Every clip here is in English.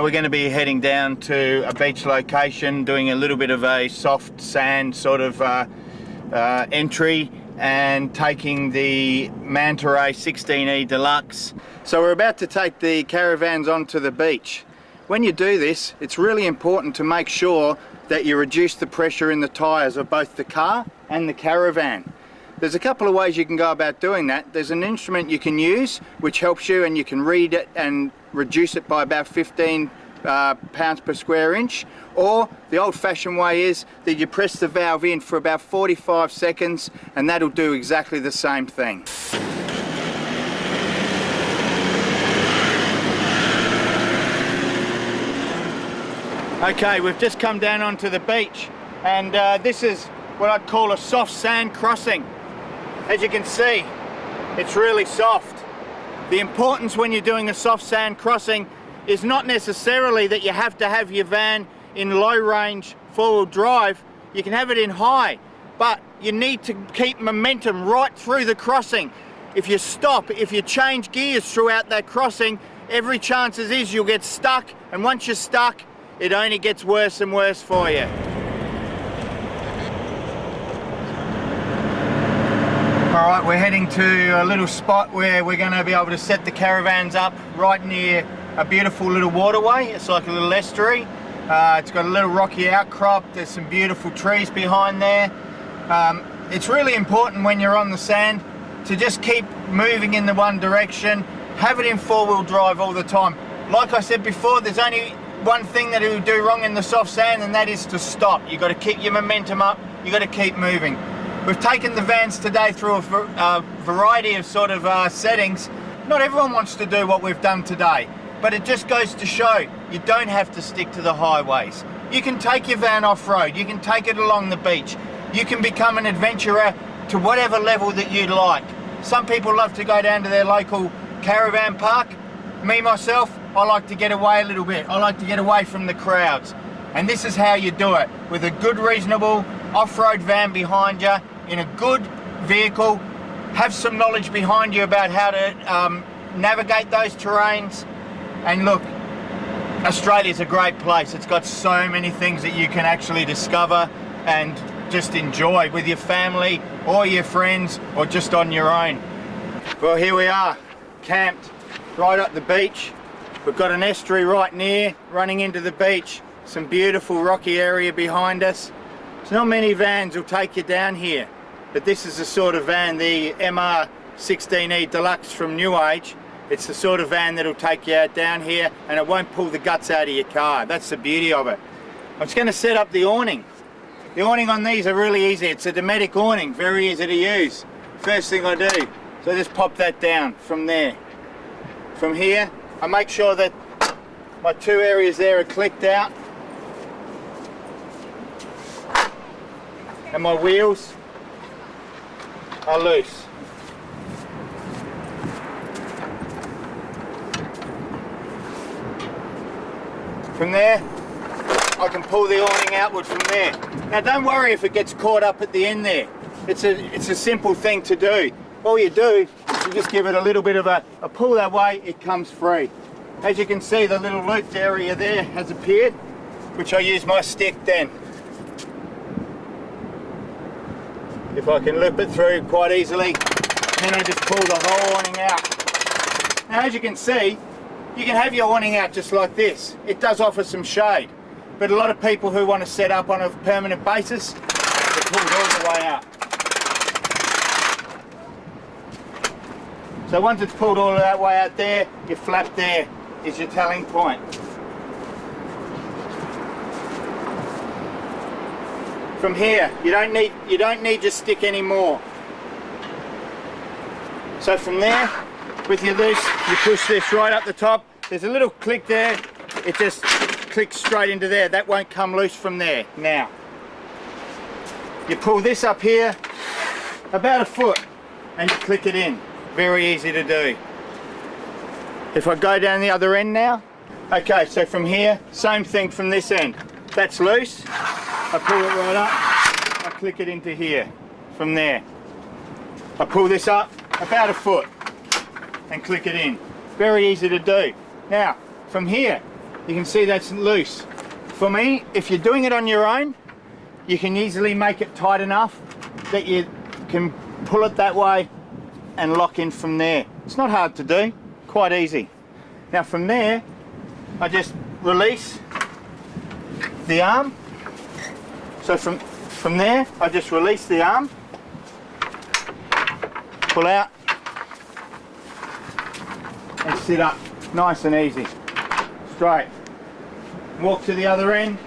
So we're going to be heading down to a beach location, doing a little bit of a soft sand sort of entry, and taking the Manta 16E Deluxe. So we're about to take the caravans onto the beach. When you do this, it's really important to make sure that you reduce the pressure in the tyres of both the car and the caravan. There's a couple of ways you can go about doing that. There's an instrument you can use which helps you, and you can read it and reduce it by about 15 pounds per square inch, or the old-fashioned way is that you press the valve in for about 45 seconds and that'll do exactly the same thing. Okay, we've just come down onto the beach, and this is what I'd call a soft sand crossing. As you can see, it's really soft. The importance when you're doing a soft sand crossing is not necessarily that you have to have your van in low range four-wheel drive. You can have it in high, but you need to keep momentum right through the crossing. If you stop, if you change gears throughout that crossing, every chances is you'll get stuck, and once you're stuck, it only gets worse and worse for you. All right, we're heading to a little spot where we're going to be able to set the caravans up right near a beautiful little waterway. It's like a little estuary. It's got a little rocky outcrop. There's some beautiful trees behind there. It's really important when you're on the sand to just keep moving in the one direction. Have it in four-wheel drive all the time. Like I said before, there's only one thing that it'll do wrong in the soft sand, and that is to stop. You've got to keep your momentum up. You've got to keep moving. We've taken the vans today through a variety of sort of settings. Not everyone wants to do what we've done today, but it just goes to show you don't have to stick to the highways. You can take your van off-road, you can take it along the beach, you can become an adventurer to whatever level that you'd like. Some people love to go down to their local caravan park. Me, myself, I like to get away a little bit. I like to get away from the crowds. And this is how you do it, with a good, reasonable off-road van behind you, in a good vehicle. Have some knowledge behind you about how to navigate those terrains. And look, Australia's a great place. It's got so many things that you can actually discover and just enjoy with your family or your friends, or just on your own. Well, here we are, camped right at the beach. We've got an estuary right near, running into the beach. Some beautiful rocky area behind us. There's not many vans will take you down here, but this is the sort of van, the MR 16E Deluxe from New Age. It's the sort of van that'll take you out down here, and it won't pull the guts out of your car. That's the beauty of it. I'm just going to set up the awning. The awning on these are really easy. It's a Dometic awning, very easy to use. First thing I do, so I just pop that down from there. From here, I make sure that my two areas there are clicked out, and my wheels are loose. From there, I can pull the awning outward from there. Now don't worry if it gets caught up at the end there. It's a simple thing to do. All you do is you just give it a little bit of a pull that way, it comes free. As you can see, the little looped area there has appeared, which I use my stick then. If I can loop it through quite easily, then I just pull the whole awning out. Now as you can see, you can have your awning out just like this. It does offer some shade, but a lot of people who want to set up on a permanent basis, they pull it all the way out. So once it's pulled all that way out there, your flap there is your telling point. From here, you don't need your stick anymore. So from there, with your loose, you push this right up the top. There's a little click there. It just clicks straight into there. That won't come loose from there. Now, you pull this up here about a foot and you click it in. Very easy to do. If I go down the other end now, okay, so from here, same thing from this end. That's loose. I pull it right up, I click it into here. From there, I pull this up about a foot and click it in. Very easy to do. Now, from here, you can see that's loose. For me, if you're doing it on your own, you can easily make it tight enough that you can pull it that way and lock in from there. It's not hard to do, quite easy. Now from there, I just release the arm. So from there, I just release the arm, pull out, and sit up, nice and easy, straight. Walk to the other end.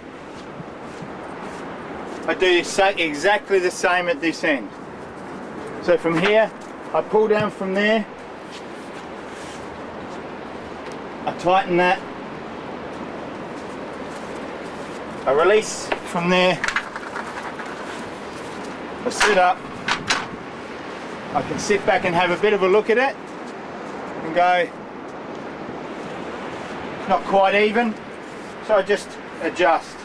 I do exactly the same at this end. So from here, I pull down from there, I tighten that, I release from there, I sit up, I can sit back and have a bit of a look at it and go, not quite even, so I just adjust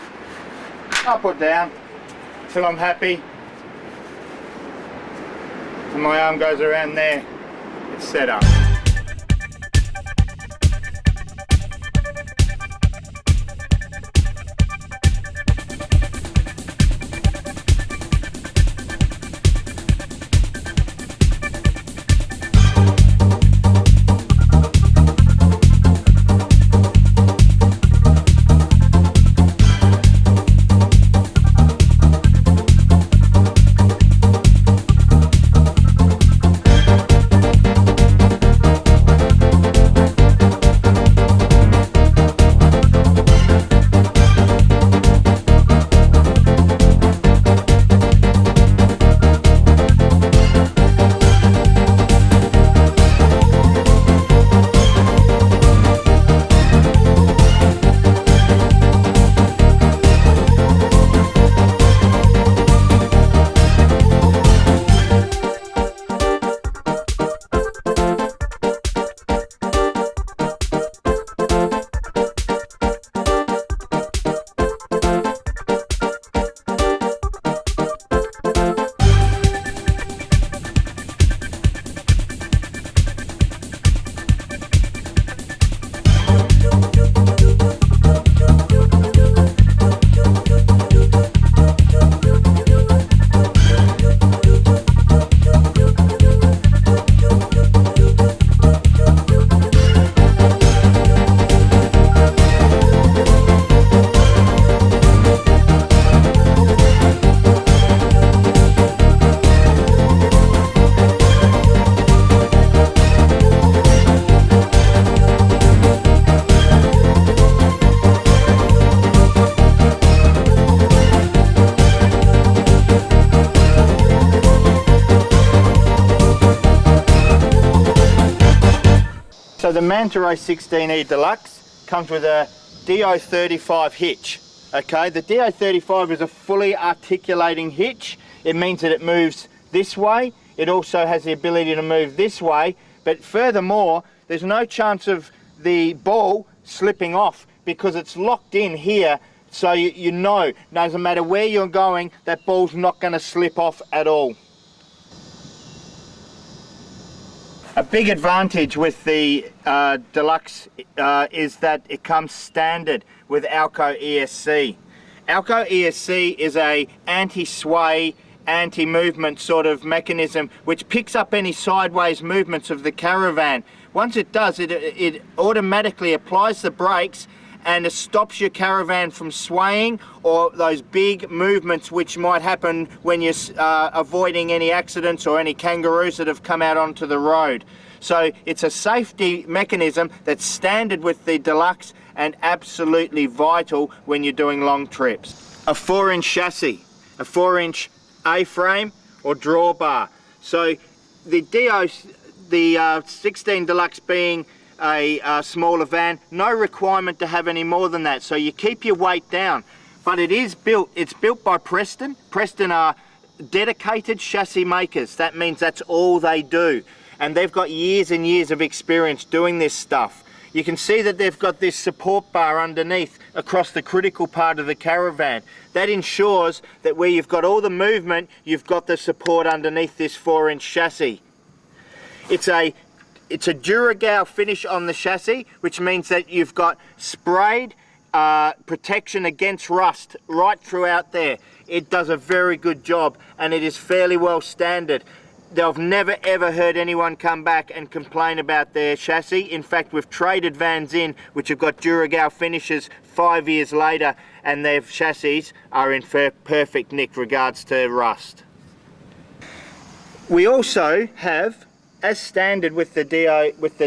up or down till I'm happy, and my arm goes around there, it's set up. So the Manta 16E Deluxe comes with a DO35 hitch. Okay, the DO35 is a fully articulating hitch. It means that it moves this way. It also has the ability to move this way, but furthermore, there's no chance of the ball slipping off because it's locked in here, so you know, doesn't matter where you're going, that ball's not going to slip off at all. A big advantage with the Deluxe is that it comes standard with Alco ESC. Alco ESC is a anti-sway, anti-movement sort of mechanism which picks up any sideways movements of the caravan. Once it does, it automatically applies the brakes and it stops your caravan from swaying or those big movements which might happen when you're avoiding any accidents or any kangaroos that have come out onto the road. So it's a safety mechanism that's standard with the Deluxe and absolutely vital when you're doing long trips. A 4-inch chassis, a 4-inch A-frame or drawbar. So the 16 Deluxe being a smaller van, no requirement to have any more than that, so you keep your weight down. But it's built by Preston. Preston are dedicated chassis makers. That means that's all they do, and they've got years and years of experience doing this stuff. You can see that they've got this support bar underneath across the critical part of the caravan. That ensures that where you've got all the movement, you've got the support underneath this 4-inch chassis. It's a Duragal finish on the chassis, which means that you've got sprayed protection against rust right throughout there. It does a very good job, and it is fairly well standard. I've never ever heard anyone come back and complain about their chassis. In fact, we've traded vans in which have got Duragal finishes 5 years later, and their chassis are in perfect nick regards to rust. We also have, as standard with the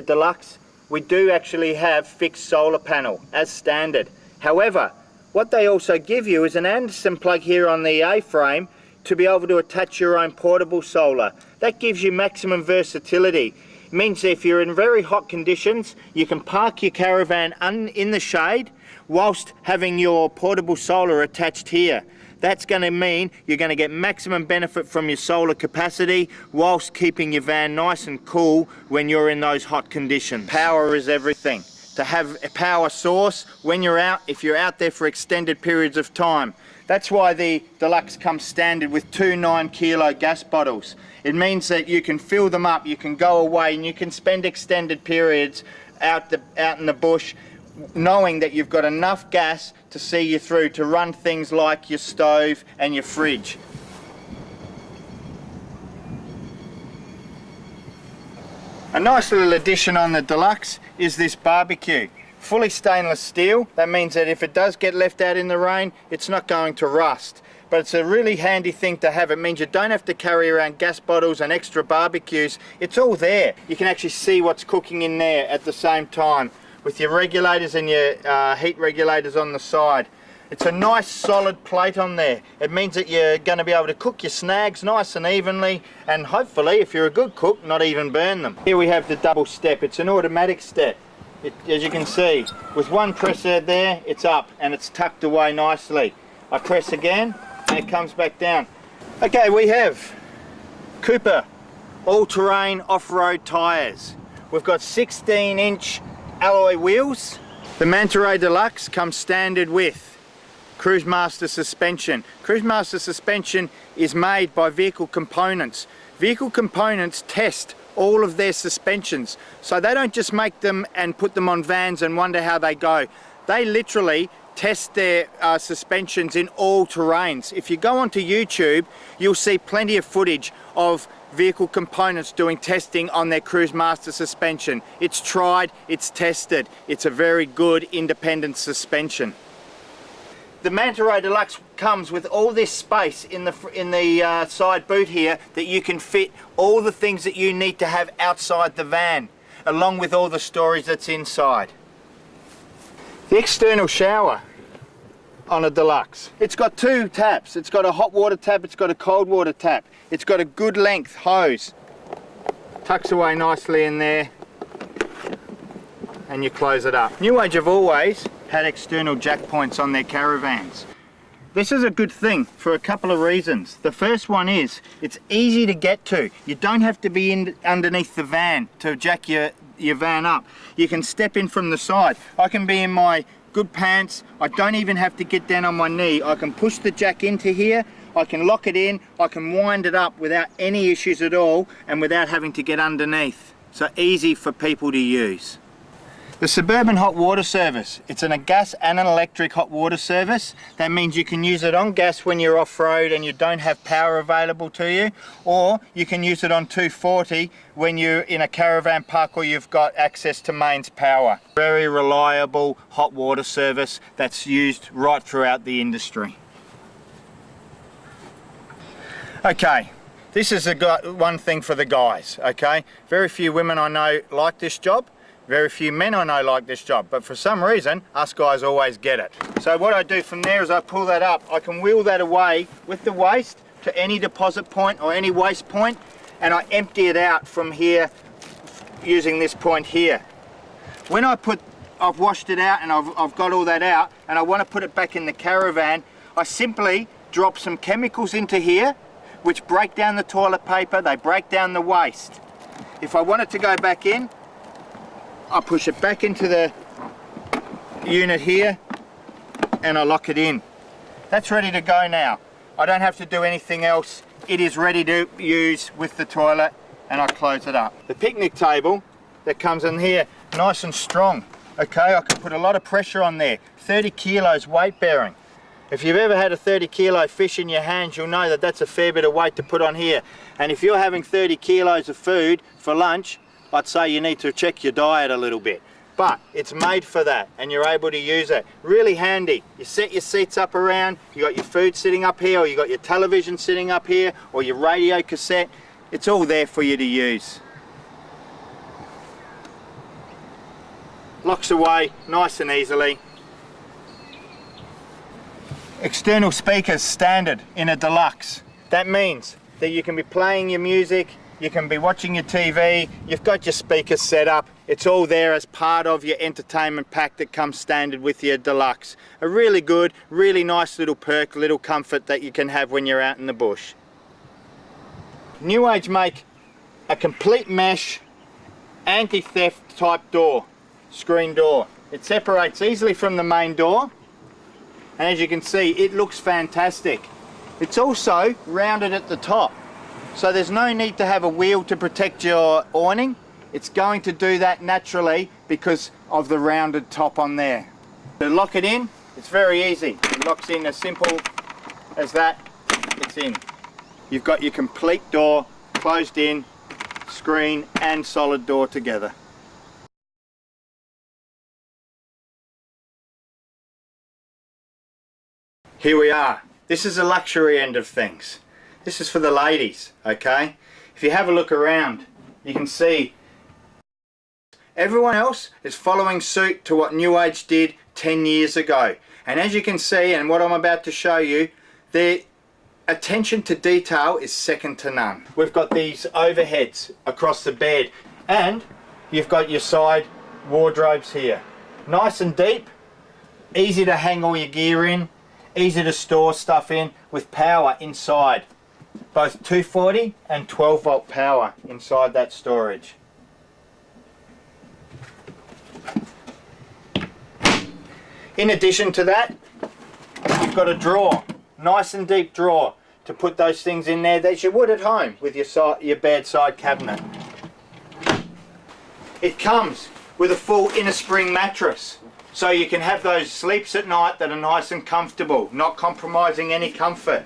Deluxe, we do actually have fixed solar panel as standard. However, what they also give you is an Anderson plug here on the A-frame to be able to attach your own portable solar. That gives you maximum versatility. It means that if you're in very hot conditions, you can park your caravan in the shade whilst having your portable solar attached here. That's going to mean you're going to get maximum benefit from your solar capacity whilst keeping your van nice and cool when you're in those hot conditions. Power is everything. To have a power source when you're out, if you're out there for extended periods of time. That's why the Deluxe comes standard with 2 9-kilo gas bottles. It means that you can fill them up, you can go away, and you can spend extended periods out in the bush knowing that you've got enough gas to see you through to run things like your stove and your fridge. A nice little addition on the Deluxe is this barbecue. Fully stainless steel. That means that if it does get left out in the rain, it's not going to rust. But it's a really handy thing to have. It means you don't have to carry around gas bottles and extra barbecues. It's all there. You can actually see what's cooking in there at the same time, with your regulators and your heat regulators on the side. It's a nice solid plate on there. It means that you're going to be able to cook your snags nice and evenly, and hopefully, if you're a good cook, not even burn them. Here we have the double step. It's an automatic step. As you can see, with one press there, it's up and it's tucked away nicely. I press again and it comes back down. Okay, we have Cooper all-terrain off-road tyres. We've got 16-inch alloy wheels. The Manta Deluxe comes standard with Cruise Master suspension. Cruise Master suspension is made by Vehicle Components. Vehicle Components test all of their suspensions, so they don't just make them and put them on vans and wonder how they go. They literally test their suspensions in all terrains. If you go onto YouTube, you'll see plenty of footage of Vehicle Components doing testing on their Cruise Master suspension. It's tried, it's tested. It's a very good independent suspension. The Manta Deluxe comes with all this space in the side boot here that you can fit all the things that you need to have outside the van, along with all the storage that's inside. The external shower on a Deluxe. It's got 2 taps. It's got a hot water tap, it's got a cold water tap. It's got a good length hose. Tucks away nicely in there and you close it up. New Age have always had external jack points on their caravans. This is a good thing for a couple of reasons. The first one is it's easy to get to. You don't have to be underneath the van to jack your van up. You can step in from the side. I can be in my good pants. I don't even have to get down on my knee. I can push the jack into here. I can lock it in. I can wind it up without any issues at all and without having to get underneath. So easy for people to use. The Suburban hot water service. It's a gas and an electric hot water service. That means you can use it on gas when you're off-road and you don't have power available to you, or you can use it on 240 when you're in a caravan park or you've got access to mains power. Very reliable hot water service that's used right throughout the industry. Okay, this is one thing for the guys, okay? Very few women I know like this job. Very few men I know like this job, but for some reason, us guys always get it. So what I do from there is I pull that up. I can wheel that away with the waste to any deposit point or any waste point, and I empty it out from here using this point here. When I've washed it out and I've got all that out, and I want to put it back in the caravan, I simply drop some chemicals into here, which break down the toilet paper, they break down the waste. If I want it to go back in, I push it back into the unit here and I lock it in. That's ready to go now. I don't have to do anything else. It is ready to use with the toilet, and I close it up. The picnic table that comes in here, nice and strong. okay, I can put a lot of pressure on there. 30 kilos weight bearing. If you've ever had a 30 kilo fish in your hands, you'll know that that's a fair bit of weight to put on here. And if you're having 30 kilos of food for lunch, I'd say you need to check your diet a little bit. But it's made for that, and you're able to use it. Really handy. You set your seats up around, you got your food sitting up here, or you got your television sitting up here, or your radio cassette. It's all there for you to use. Locks away nice and easily. External speakers standard in a deluxe. That means that you can be playing your music, you can be watching your TV, you've got your speakers set up. It's all there as part of your entertainment pack that comes standard with your deluxe. A really good, really nice little perk, little comfort that you can have when you're out in the bush. New Age make a complete mesh anti-theft type door, screen door. It separates easily from the main door, and as you can see, it looks fantastic. It's also rounded at the top, so there's no need to have a wheel to protect your awning. It's going to do that naturally because of the rounded top on there. To lock it in, it's very easy. It locks in as simple as that. It's in. You've got your complete door closed in, screen and solid door together. Here we are. This is the luxury end of things. This is for the ladies, okay? If you have a look around, you can see everyone else is following suit to what New Age did 10 years ago. And as you can see, and what I'm about to show you, their attention to detail is second to none. We've got these overheads across the bed, and you've got your side wardrobes here. Nice and deep, easy to hang all your gear in, easy to store stuff in, with power inside. Both 240 and 12 volt power inside that storage. In addition to that, you've got a drawer, nice and deep drawer, to put those things in there that you would at home with your bedside cabinet. It comes with a full inner spring mattress, so you can have those sleeps at night that are nice and comfortable, not compromising any comfort.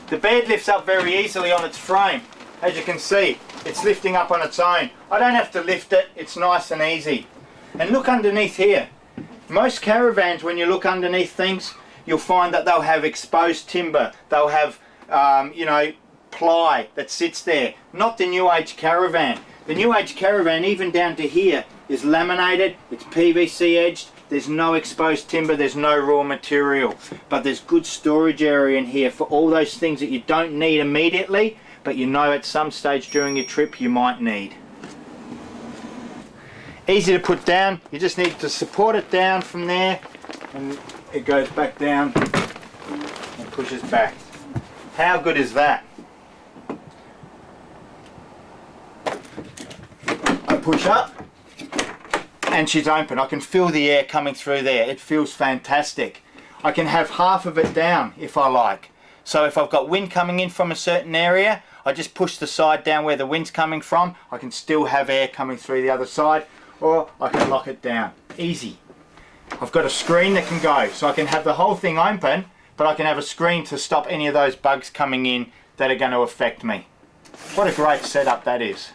The bed lifts up very easily on its frame. As you can see, it's lifting up on its own. I don't have to lift it, it's nice and easy. And look underneath here. Most caravans, when you look underneath things, you'll find that they'll have exposed timber. They'll have, you know, ply that sits there. Not the New Age caravan. The New Age caravan, even down to here, is laminated, it's PVC edged, there's no exposed timber, there's no raw material. But there's good storage area in here for all those things that you don't need immediately, but you know at some stage during your trip you might need. Easy to put down, you just need to support it down from there, and it goes back down and pushes back. How good is that? I push up and she's open. I can feel the air coming through there. It feels fantastic. I can have half of it down if I like. So if I've got wind coming in from a certain area, I just push the side down where the wind's coming from. I can still have air coming through the other side, or I can lock it down. Easy. I've got a screen that can go, so I can have the whole thing open, but I can have a screen to stop any of those bugs coming in that are going to affect me. What a great setup that is.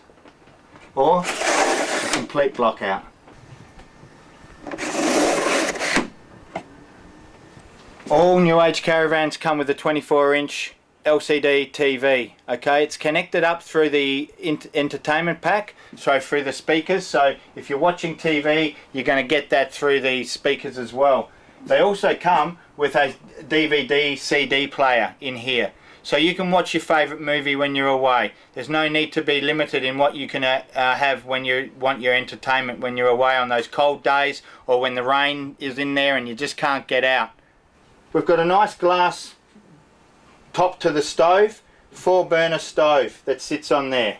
Or a complete block out. All New Age caravans come with a 24-inch LCD TV. Okay, it's connected up through the entertainment pack, so through the speakers. So if you're watching TV, you're going to get that through the speakers as well. They also come with a DVD CD player in here, so you can watch your favourite movie when you're away. There's no need to be limited in what you can have when you want your entertainment when you're away on those cold days, or when the rain is in there and you just can't get out. We've got a nice glass top to the stove, 4-burner stove that sits on there.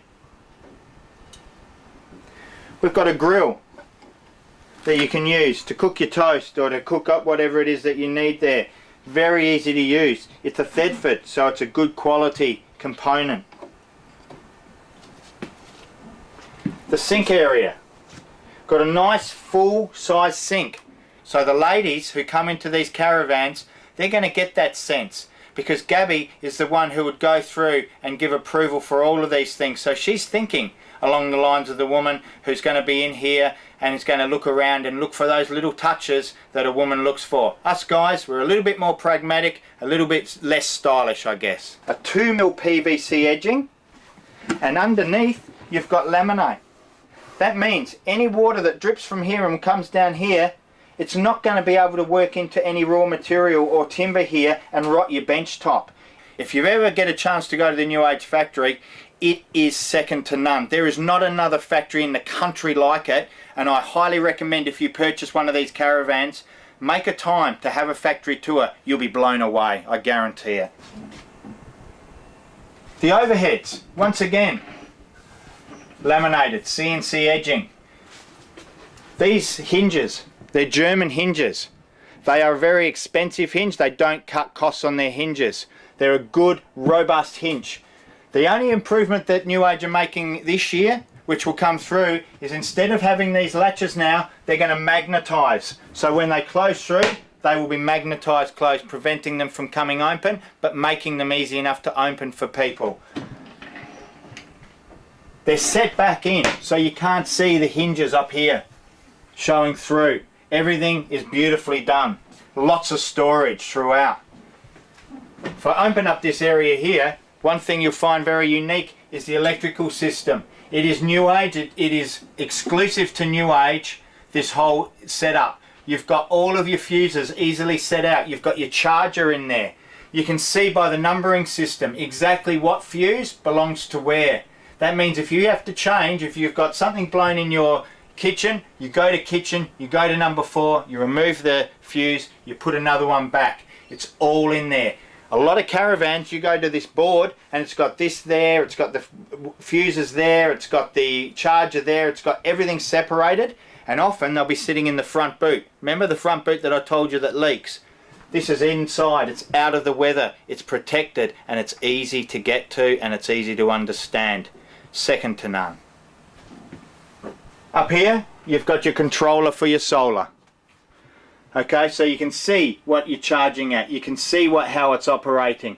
We've got a grill that you can use to cook your toast or to cook up whatever it is that you need there. Very easy to use. It's a Thetford, so it's a good quality component. The sink area. Got a nice full size sink. So the ladies who come into these caravans, they're going to get that sense, because Gabby is the one who would go through and give approval for all of these things. So she's thinking along the lines of the woman who's going to be in here and is going to look around and look for those little touches that a woman looks for. Us guys, we're a little bit more pragmatic, a little bit less stylish, I guess. A 2mm PVC edging, and underneath you've got laminate. That means any water that drips from here and comes down here, it's not going to be able to work into any raw material or timber here and rot your bench top. If you ever get a chance to go to the New Age factory, it is second to none. There is not another factory in the country like it, and I highly recommend, if you purchase one of these caravans, make a time to have a factory tour. You'll be blown away, I guarantee it. The overheads, once again, laminated CNC edging. These hinges, they're German hinges. They are a very expensive hinge. They don't cut costs on their hinges. They're a good, robust hinge. The only improvement that New Age are making this year, which will come through, is instead of having these latches now, they're going to magnetize. So when they close through, they will be magnetized closed, preventing them from coming open, but making them easy enough to open for people. They're set back in, so you can't see the hinges up here showing through. Everything is beautifully done. Lots of storage throughout. If I open up this area here, one thing you'll find very unique is the electrical system. It is New Age, it is exclusive to New Age, this whole setup. You've got all of your fuses easily set out. You've got your charger in there. You can see by the numbering system exactly what fuse belongs to where. That means if you have to change, if you've got something blown in your kitchen, you go to kitchen, you go to number 4, you remove the fuse, you put another one back. It's all in there. A lot of caravans, you go to this board and it's got this there, it's got the fuses there, it's got the charger there, it's got everything separated, and often they'll be sitting in the front boot. Remember the front boot that I told you that leaks? This is inside, it's out of the weather, it's protected, and it's easy to get to and it's easy to understand. Second to none. Up here, you've got your controller for your solar. Okay, so you can see what you're charging at. You can see how it's operating.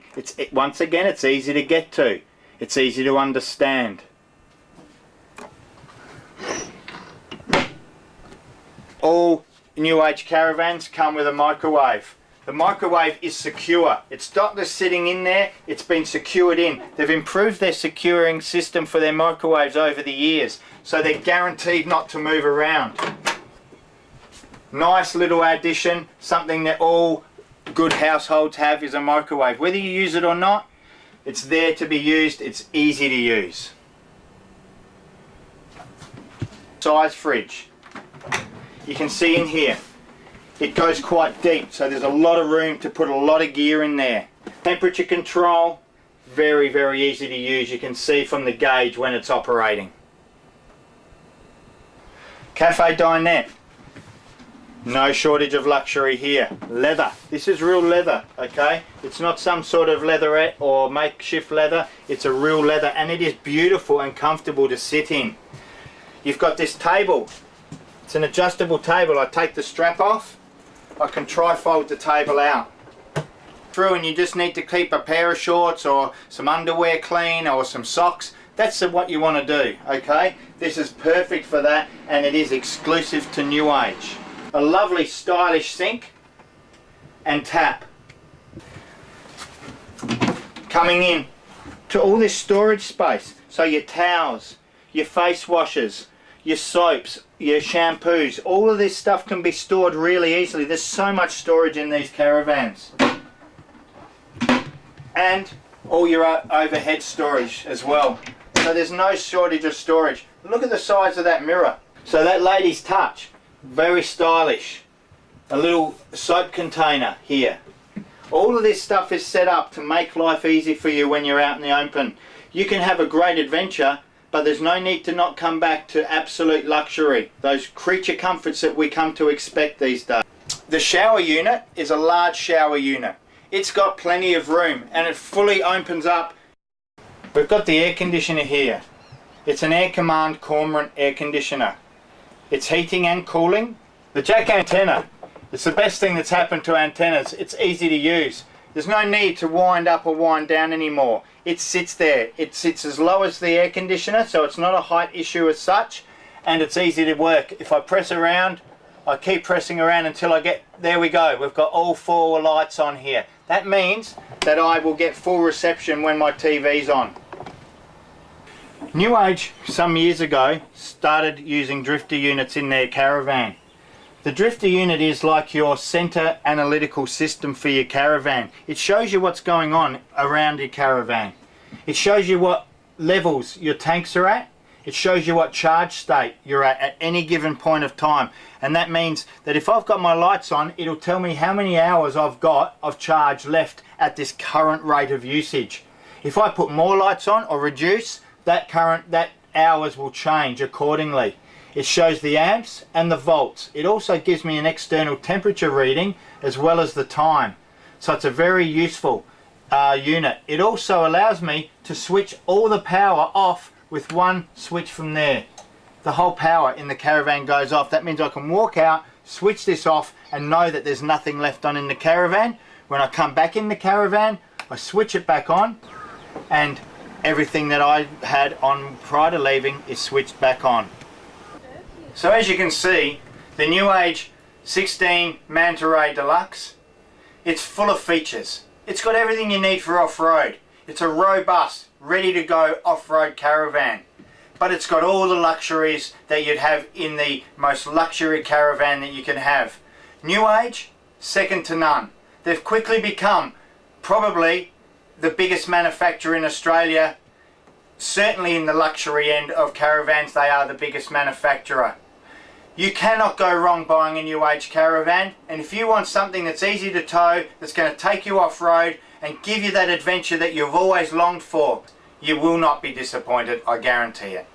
Once again, it's easy to get to. It's easy to understand. All New Age caravans come with a microwave. The microwave is secure. It's not just sitting in there, it's been secured in. They've improved their securing system for their microwaves over the years, so they're guaranteed not to move around. Nice little addition, something that all good households have is a microwave. Whether you use it or not, it's there to be used, it's easy to use. Size fridge. You can see in here, it goes quite deep, so there's a lot of room to put a lot of gear in there. Temperature control, very, very easy to use. You can see from the gauge when it's operating. Cafe dinette. No shortage of luxury here. Leather. This is real leather, okay? It's not some sort of leatherette or makeshift leather. It's a real leather, and it is beautiful and comfortable to sit in. You've got this table. It's an adjustable table. I take the strap off. I can tri-fold the table out. Through, and you just need to keep a pair of shorts or some underwear clean or some socks. That's what you want to do, okay? This is perfect for that, and it is exclusive to New Age. A lovely stylish sink and tap. Coming in to all this storage space, so your towels, your face washes, your soaps, your shampoos, all of this stuff can be stored really easily. There's so much storage in these caravans. And all your overhead storage as well. So there's no shortage of storage. Look at the size of that mirror. So that lady's touch. Very stylish. A little soap container here. All of this stuff is set up to make life easy for you when you're out in the open. You can have a great adventure, but there's no need to not come back to absolute luxury. Those creature comforts that we come to expect these days. The shower unit is a large shower unit. It's got plenty of room and it fully opens up. We've got the air conditioner here. It's an Air Command Cormorant air conditioner. It's heating and cooling. The jack antenna, it's the best thing that's happened to antennas. It's easy to use. There's no need to wind up or wind down anymore. It sits there. It sits as low as the air conditioner, so it's not a height issue as such, and it's easy to work. If I press around, I keep pressing around until I get, there we go, we've got all 4 lights on here. That means that I will get full reception when my TV's on. New Age, some years ago, started using drifter units in their caravan. The drifter unit is like your center analytical system for your caravan. It shows you what's going on around your caravan. It shows you what levels your tanks are at. It shows you what charge state you're at any given point of time. And that means that if I've got my lights on, it'll tell me how many hours I've got of charge left at this current rate of usage. If I put more lights on or reduce, that hours will change accordingly. It shows the amps and the volts. It also gives me an external temperature reading as well as the time. So it's a very useful unit. It also allows me to switch all the power off with one switch from there. The whole power in the caravan goes off. That means I can walk out, switch this off, and know that there's nothing left on in the caravan. When I come back in the caravan, I switch it back on, and everything that I had on prior to leaving is switched back on. So as you can see, the New Age 16 Manta Ray Deluxe, it's full of features. It's got everything you need for off-road. It's a robust, ready to go off-road caravan. But it's got all the luxuries that you'd have in the most luxury caravan that you can have. New Age, second to none. They've quickly become probably the biggest manufacturer in Australia. Certainly in the luxury end of caravans, they are the biggest manufacturer. You cannot go wrong buying a New Age caravan, and if you want something that's easy to tow, that's going to take you off-road and give you that adventure that you've always longed for, you will not be disappointed, I guarantee it.